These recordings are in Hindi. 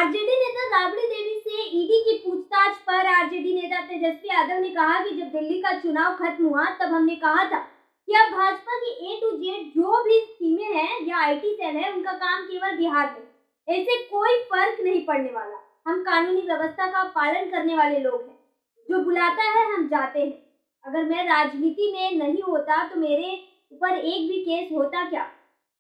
आरजेडी नेता राबड़ी देवी से ईडी की पूछताछ पर आरजेडी नेता तेजस्वी यादव ने कहा कि जब दिल्ली का चुनाव खत्म हुआ तब हमने कहा था कि अब भाजपा की ए टू जेड जो भी टीमें हैं या आईटी सेल है उनका काम केवल बिहार में, ऐसे कोई फर्क नहीं पड़ने वाला। हम कानूनी व्यवस्था का पालन करने वाले लोग हैं, जो बुलाता है हम जाते हैं। अगर मैं राजनीति में नहीं होता तो मेरे ऊपर एक भी केस होता क्या?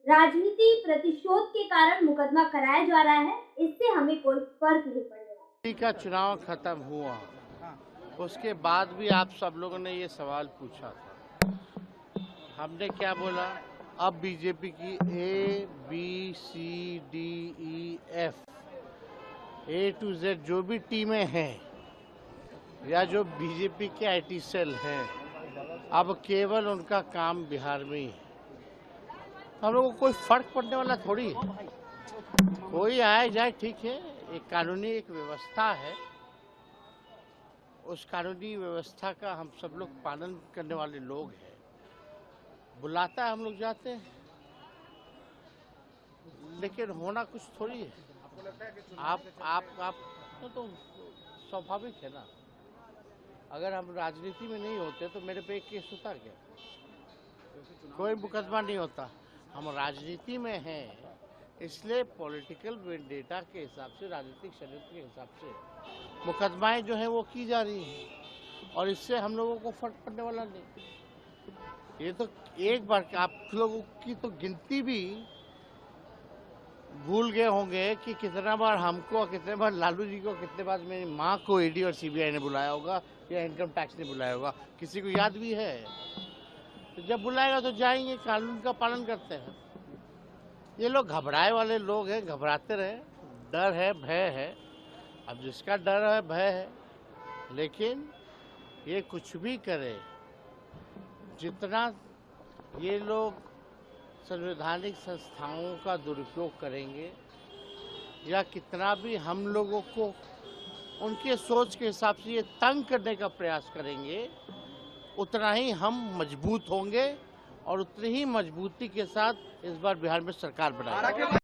राजनीति प्रतिशोध के कारण मुकदमा कराया जा रहा है, इससे हमें कोई फर्क नहीं पड़ने वाला। दिल्ली का चुनाव खत्म हुआ, उसके बाद भी आप सब लोगों ने ये सवाल पूछा था। हमने क्या बोला? अब बीजेपी की A B C D E F A to Z जो भी टीमें हैं या जो बीजेपी के आईटी सेल हैं, अब केवल उनका काम बिहार में ही है। हम लोगों को कोई फर्क पड़ने वाला थोड़ी है। कोई आए जाए ठीक है, एक कानूनी एक व्यवस्था है, उस कानूनी व्यवस्था का हम सब लोग पालन करने वाले लोग हैं। बुलाता है हम लोग जाते हैं, लेकिन होना कुछ थोड़ी है। आप तो स्वाभाविक है ना। अगर हम राजनीति में नहीं होते तो मेरे पे एक केस होता क्या? कोई मुकदमा नहीं होता। हम राजनीति में हैं, इसलिए पॉलिटिकल वेंडेटा के हिसाब से, राजनीतिक षड्यंत्र के हिसाब से मुकदमाएं जो हैं वो की जा रही हैं, और इससे हम लोगों को फर्क पड़ने वाला नहीं। ये तो एक बार आप लोगों की तो गिनती भी भूल गए होंगे कि कितना बार हमको, कितने बार लालू जी को, कितने बार मेरी माँ को ईडी और सीबीआई ने बुलाया होगा या इनकम टैक्स ने बुलाया होगा। किसी को याद भी है? तो जब बुलाएगा तो जाएंगे, कानून का पालन करते हैं। ये लोग घबराए वाले लोग हैं, घबराते रहे। डर है, भय है। अब जिसका डर है, भय है, लेकिन ये कुछ भी करे, जितना ये लोग संवैधानिक संस्थाओं का दुरुपयोग करेंगे या कितना भी हम लोगों को उनके सोच के हिसाब से ये तंग करने का प्रयास करेंगे, उतना ही हम मजबूत होंगे और उतनी ही मजबूती के साथ इस बार बिहार में सरकार बनाएंगे।